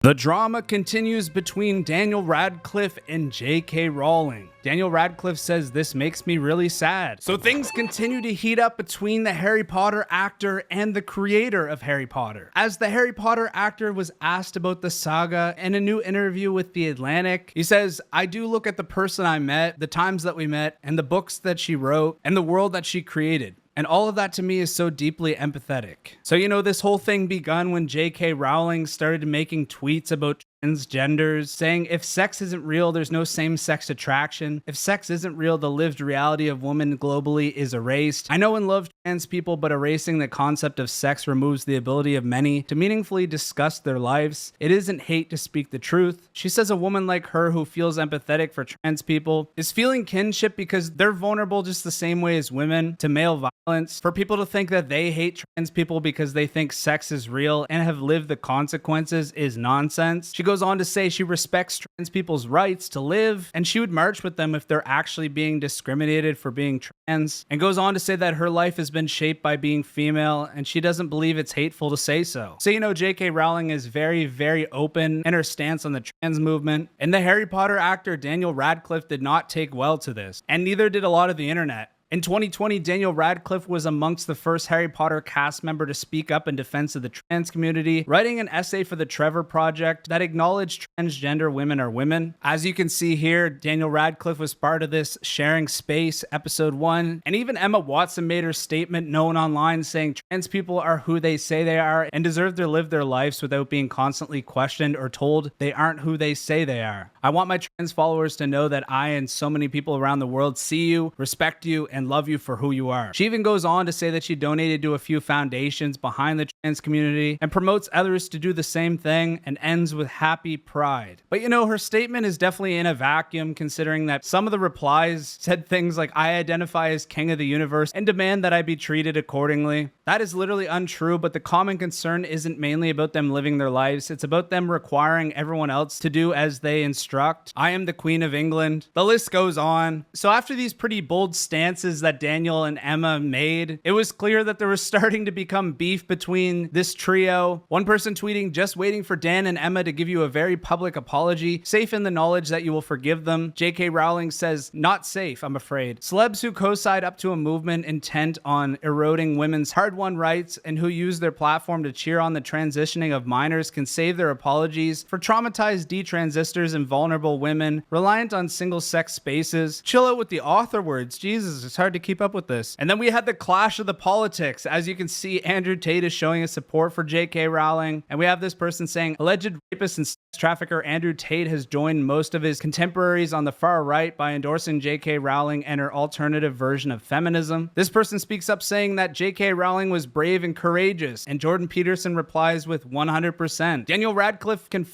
The drama continues between Daniel Radcliffe and J.K. Rowling. Daniel Radcliffe says this makes me really sad. So things continue to heat up between the Harry Potter actor and the creator of Harry Potter. As the Harry Potter actor was asked about the saga in a new interview with The Atlantic, he says, "I do look at the person I met, the times that we met, and the books that she wrote, and the world that she created. And all of that to me is so deeply empathetic." So, this whole thing begun when J.K. Rowling started making tweets about transgenders, saying if sex isn't real, there's no same-sex attraction. If sex isn't real, the lived reality of women globally is erased. I know and love trans people, but erasing the concept of sex removes the ability of many to meaningfully discuss their lives. It isn't hate to speak the truth. She says a woman like her who feels empathetic for trans people is feeling kinship because they're vulnerable just the same way as women to male violence. For people to think that they hate trans people because they think sex is real and have lived the consequences is nonsense. She goes on to say she respects trans people's rights to live, and she would march with them if they're actually being discriminated for being trans, and goes on to say that her life has been shaped by being female, and she doesn't believe it's hateful to say so. So, J.K. Rowling is very, very open in her stance on the trans movement, and the Harry Potter actor Daniel Radcliffe did not take well to this, and neither did a lot of the internet. In 2020, Daniel Radcliffe was amongst the first Harry Potter cast member to speak up in defense of the trans community, writing an essay for the Trevor Project that acknowledged transgender women are women. As you can see here, Daniel Radcliffe was part of this Sharing Space episode 1, and even Emma Watson made her statement known online saying trans people are who they say they are and deserve to live their lives without being constantly questioned or told they aren't who they say they are. I want my trans followers to know that I and so many people around the world see you, respect you, and love you for who you are. She even goes on to say that she donated to a few foundations behind the trans community and promotes others to do the same thing, and ends with happy pride. But her statement is definitely in a vacuum, considering that some of the replies said things like, "I identify as king of the universe and demand that I be treated accordingly." That is literally untrue, but the common concern isn't mainly about them living their lives. It's about them requiring everyone else to do as they instruct. "I am the Queen of England." The list goes on. So after these pretty bold stances that Daniel and Emma made, it was clear that there was starting to become beef between this trio. One person tweeting, "Just waiting for Dan and Emma to give you a very public apology, safe in the knowledge that you will forgive them." J.K. Rowling says, "Not safe, I'm afraid." Celebs who co-side up to a movement intent on eroding women's hard-won rights and who use their platform to cheer on the transitioning of minors can save their apologies for traumatized detransistors and vulnerable women reliant on single-sex spaces. Chill out with the author words. Jesus, it's hard to keep up with this. And then we had the clash of the politics. As you can see, Andrew Tate is showing his support for J.K. Rowling, and we have this person saying alleged rapist and sex trafficker Andrew Tate has joined most of his contemporaries on the far right by endorsing J.K. Rowling and her alternative version of feminism. This person speaks up saying that J.K. Rowling was brave and courageous, and Jordan Peterson replies with 100%. Daniel Radcliffe can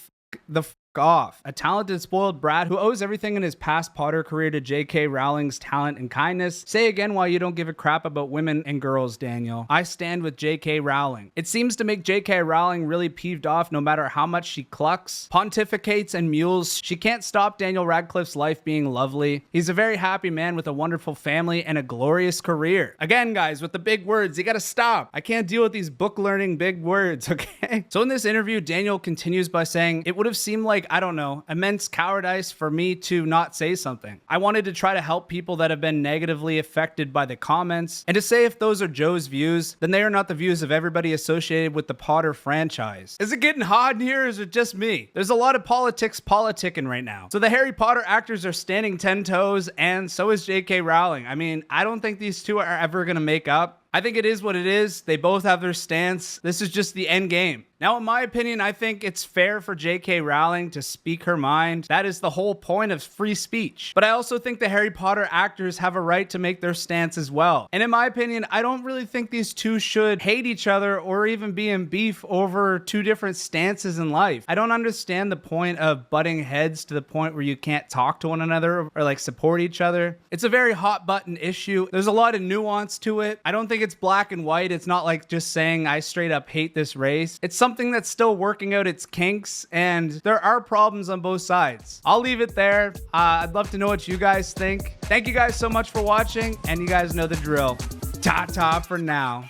off. A talented, spoiled brat who owes everything in his past Potter career to J.K. Rowling's talent and kindness. Say again why you don't give a crap about women and girls, Daniel. I stand with J.K. Rowling. It seems to make J.K. Rowling really peeved off no matter how much she clucks, pontificates, and mules. She can't stop Daniel Radcliffe's life being lovely. He's a very happy man with a wonderful family and a glorious career. Again, guys, with the big words, you gotta stop. I can't deal with these book learning big words, okay? So in this interview, Daniel continues by saying, "It would have seemed like, I don't know, immense cowardice for me to not say something. I wanted to try to help people that have been negatively affected by the comments, and to say if those are Joe's views, then they are not the views of everybody associated with the Potter franchise." Is it getting hot in here, or is it just me? There's a lot of politicking right now. So the Harry Potter actors are standing 10 toes, and so is J.K. Rowling. I mean, I don't think these two are ever gonna make up. I think it is what it is. They both have their stance. This is just the end game. Now, in my opinion, I think it's fair for J.K. Rowling to speak her mind. That is the whole point of free speech. But I also think the Harry Potter actors have a right to make their stance as well. And in my opinion, I don't really think these two should hate each other or even be in beef over two different stances in life. I don't understand the point of butting heads to the point where you can't talk to one another or support each other. It's a very hot button issue. There's a lot of nuance to it. I don't think it's black and white. It's not like just saying I straight up hate this race. It's something that's still working out its kinks, and there are problems on both sides. I'll leave it there. I'd love to know what you guys think. Thank you guys so much for watching, and you guys know the drill. Ta-ta for now.